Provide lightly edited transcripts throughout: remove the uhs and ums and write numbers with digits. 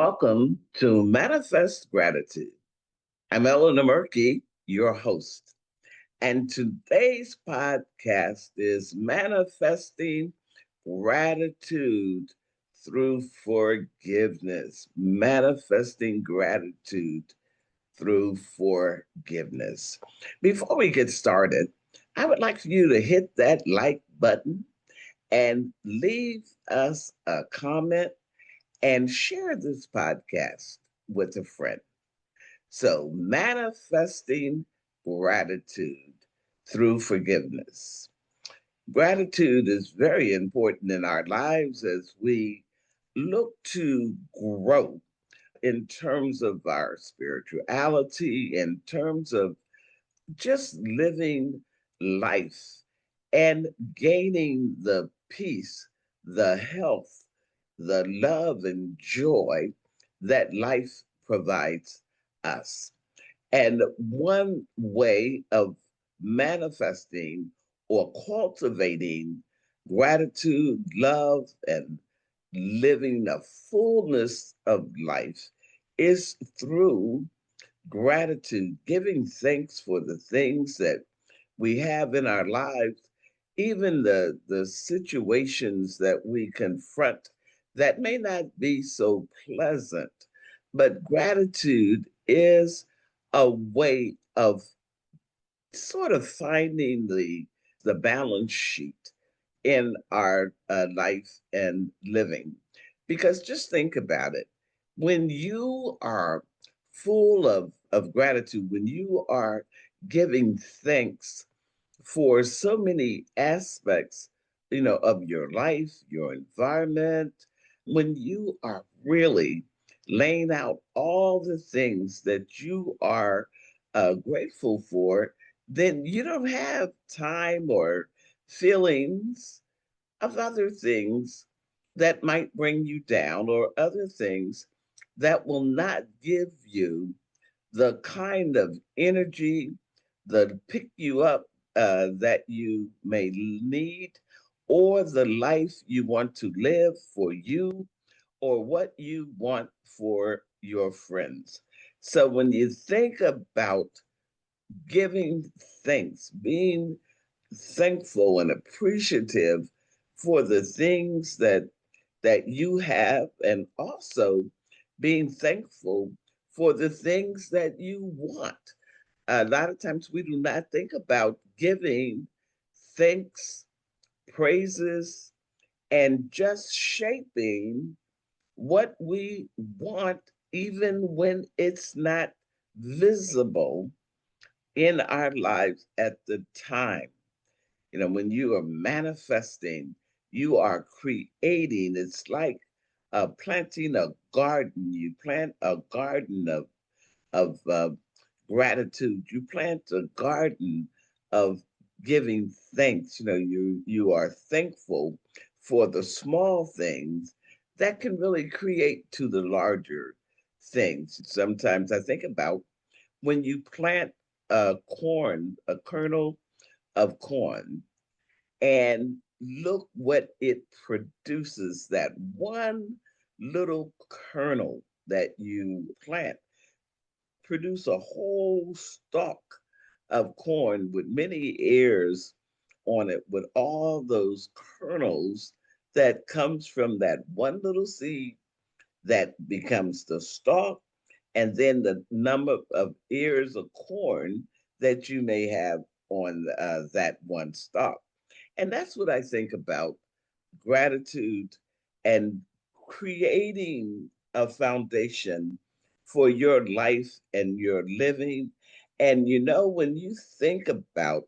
Welcome to Manifest Gratitude. I'm Eleanor Murky, your host. And today's podcast is Manifesting Gratitude through Forgiveness. Manifesting Gratitude through Forgiveness. Before we get started, I would like for you to hit that like button and leave us a comment and share this podcast with a friend. So, manifesting gratitude through forgiveness. Gratitude is very important in our lives as we look to grow in terms of our spirituality, in terms of just living life and gaining the peace, the health, the love and joy that life provides us. And one way of manifesting or cultivating gratitude, love, and living a fullness of life is through gratitude, giving thanks for the things that we have in our lives, even the situations that we confront that may not be so pleasant. But gratitude is a way of sort of finding the balance sheet in our life and living. Because just think about it. When you are full of gratitude, when you are giving thanks for so many aspects, of your life, your environment, when you are really laying out all the things that you are grateful for, then you don't have time or feelings of other things that might bring you down or other things that will not give you the kind of energy that pick you up that you may need, or the life you want to live for you, or what you want for your friends. So when you think about giving thanks, being thankful and appreciative for the things that you have, and also being thankful for the things that you want. A lot of times we do not think about giving thanks, praises, and just shaping what we want, even when it's not visible in our lives at the time. When you are manifesting, you are creating. It's like planting a garden. You plant a garden of gratitude. You plant a garden of giving thanks. You are thankful for the small things that can really create to the larger things. Sometimes I think about when you plant corn, a kernel of corn, and look what it produces, that one little kernel that you plant produce a whole stalk of corn with many ears on it, with all those kernels that comes from that one little seed that becomes the stalk, and then the number of ears of corn that you may have on that one stalk. And that's what I think about gratitude and creating a foundation for your life and your living. And when you think about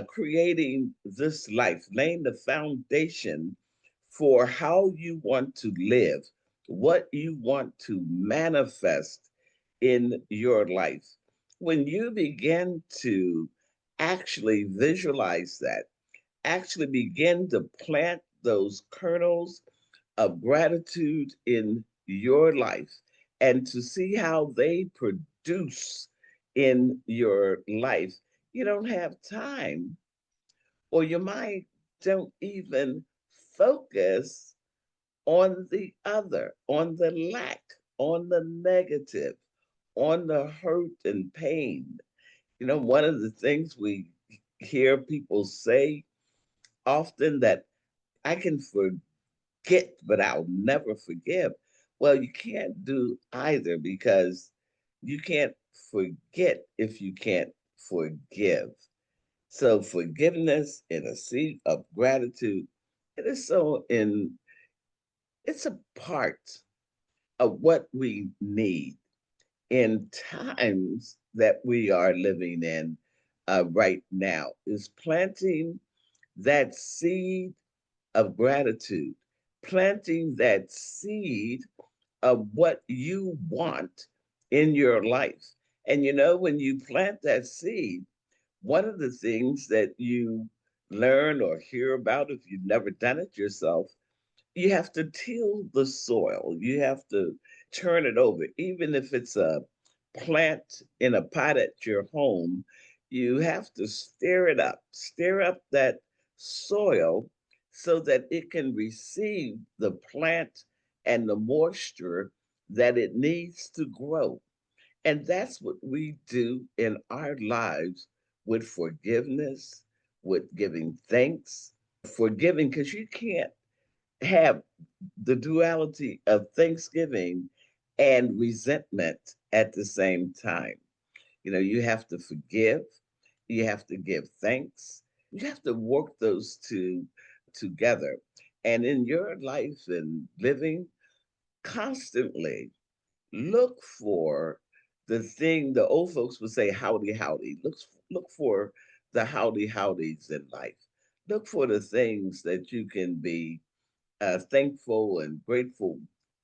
creating this life, laying the foundation for how you want to live, what you want to manifest in your life, when you begin to actually visualize that, actually begin to plant those kernels of gratitude in your life and to see how they produce in your life, you don't have time, or your mind don't even focus on the other, on the lack. on the negative, on the hurt and pain. One of the things we hear people say often that I can forget, but I'll never forgive. Well, you can't do either because you can't forget if you can't forgive. So forgiveness and a seed of gratitude, it is so it's a part of what we need in times that we are living in right now is planting that seed of gratitude, planting that seed of what you want in your life. And when you plant that seed, one of the things that you learn or hear about if you've never done it yourself, you have to till the soil. You have to turn it over. Even if it's a plant in a pot at your home, you have to stir up that soil so that it can receive the plant and the moisture that it needs to grow. And that's what we do in our lives with forgiveness, with giving thanks, forgiving, because you can't have the duality of thanksgiving and resentment at the same time. You have to forgive, you have to give thanks, you have to work those two together. And in your life and living, constantly look for the thing the old folks would say, howdy, howdy. Look for the howdy, howdies in life. Look for the things that you can be thankful and grateful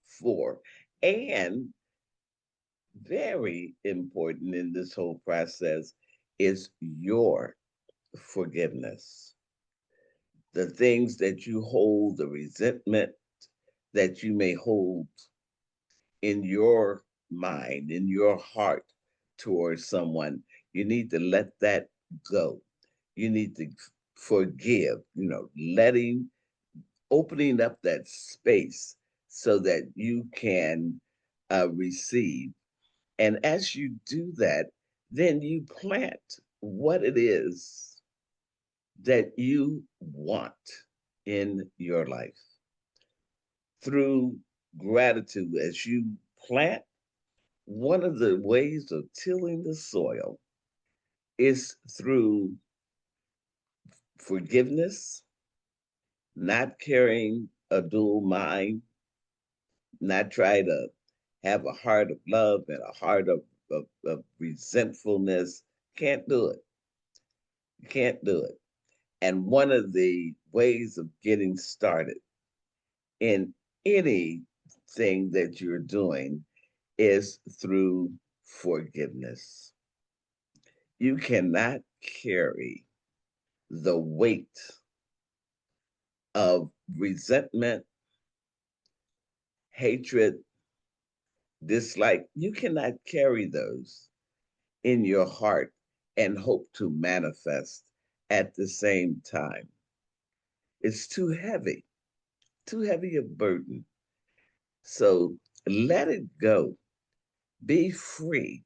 for. And very important in this whole process is your forgiveness. The things that you hold, the resentment that you may hold in your mind, in your heart towards someone, you need to let that go. You need to forgive, letting, opening up that space so that you can receive. And as you do that, then you plant what it is that you want in your life through gratitude. As you plant, one of the ways of tilling the soil is through forgiveness, not carrying a dual mind, not try to have a heart of love and a heart of resentfulness. Can't do it. You can't do it. And one of the ways of getting started in anything that you're doing is through forgiveness. You cannot carry the weight of resentment, hatred, dislike. You cannot carry those in your heart and hope to manifest at the same time. It's too heavy a burden. So let it go, be free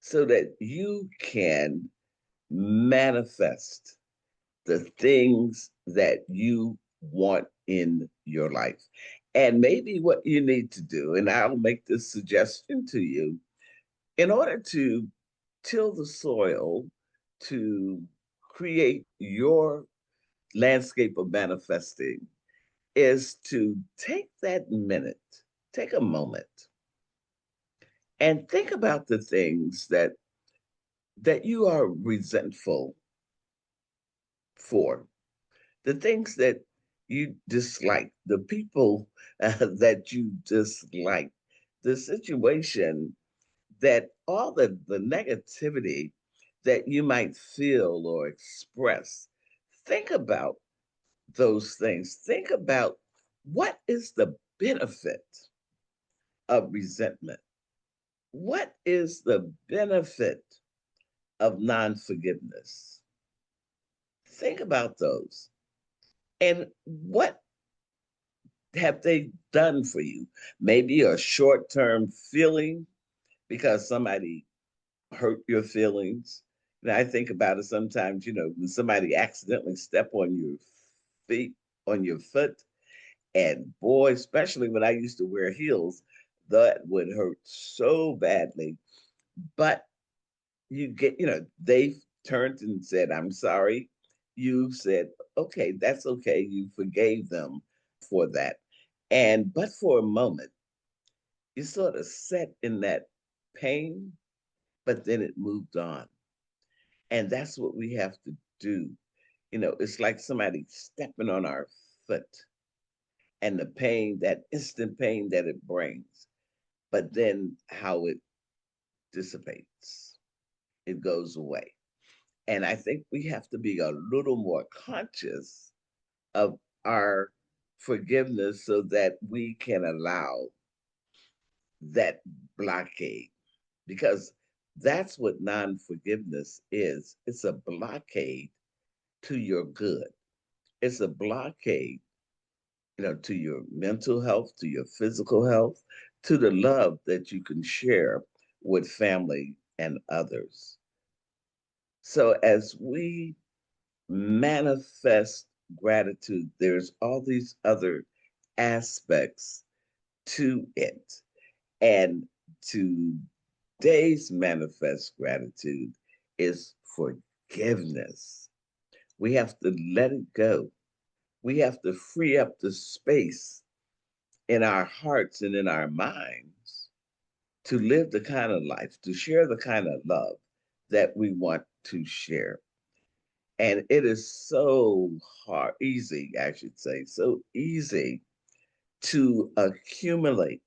so that you can manifest the things that you want in your life. And maybe what you need to do, and I'll make this suggestion to you, in order to till the soil, to create your landscape of manifesting, is to take that minute, take a moment, and think about the things that you are resentful for, the things that you dislike, the people that you dislike, the situation, that all the negativity that you might feel or express. Think about those things. Think about what is the benefit of resentment? What is the benefit of non forgiveness? Think about those. And what have they done for you? Maybe a short term feeling because somebody hurt your feelings. And I think about it sometimes, when somebody accidentally step on your feet, on your foot, and boy, especially when I used to wear heels, that would hurt so badly. But they turned and said, I'm sorry. You said, okay, that's okay. You forgave them for that. But for a moment, you sort of sat in that pain, but then it moved on. And that's what we have to do. It's like somebody stepping on our foot and the pain, that instant pain that it brings, but then how it dissipates, it goes away. And I think we have to be a little more conscious of our forgiveness so that we can allow that blockade, because that's what non forgiveness is. It's a blockade to your good, it's a blockade, to your mental health, to your physical health, to the love that you can share with family and others. So as we manifest gratitude, there's all these other aspects to it. And today's manifest gratitude is forgiveness. We have to let it go. We have to free up the space in our hearts and in our minds to live the kind of life, to share the kind of love that we want to share. And it is so easy, I should say, so easy to accumulate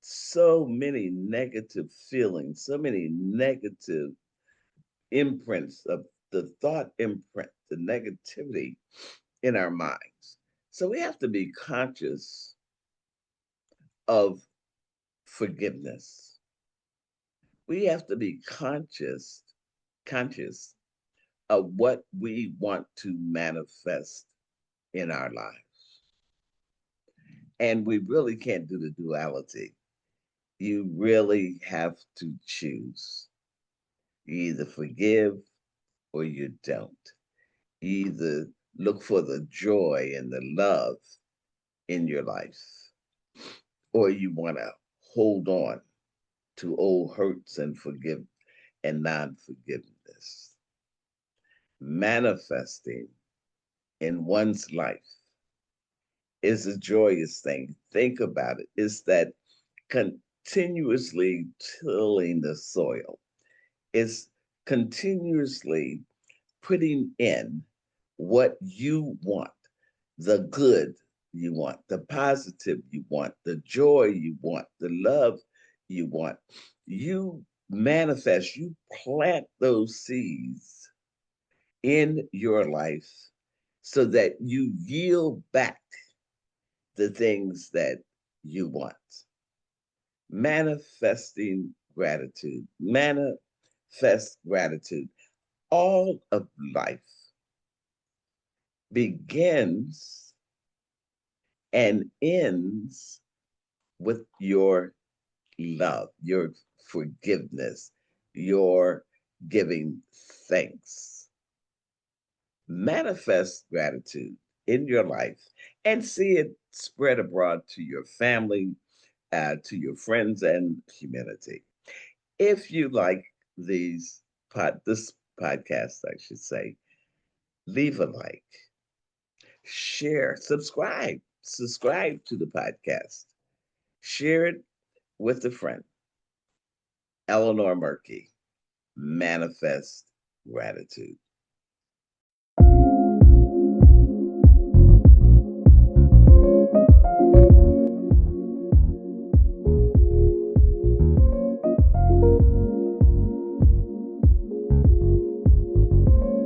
so many negative feelings, so many negative imprints of the thought imprint, the negativity in our minds. So we have to be conscious of forgiveness. We have to be conscious of what we want to manifest in our lives. And we really can't do the duality. You really have to choose. You either forgive or you don't. You either look for the joy and the love in your life, or you want to hold on to old hurts and forgive and non-forgiveness. Manifesting in one's life is a joyous thing. Think about it. It's that continuously tilling the soil. It's continuously putting in what you want, the good you want, the positive you want, the joy you want, the love you want. You manifest, you plant those seeds in your life so that you yield back the things that you want. Manifesting gratitude, manifest gratitude. All of life begins and ends with your love, your forgiveness, your giving thanks. Manifest gratitude in your life and see it spread abroad to your family, to your friends and community. If you like this podcast, I should say, leave a like, share, subscribe to the podcast, share it with a friend. Eleanor Murky, manifest gratitude.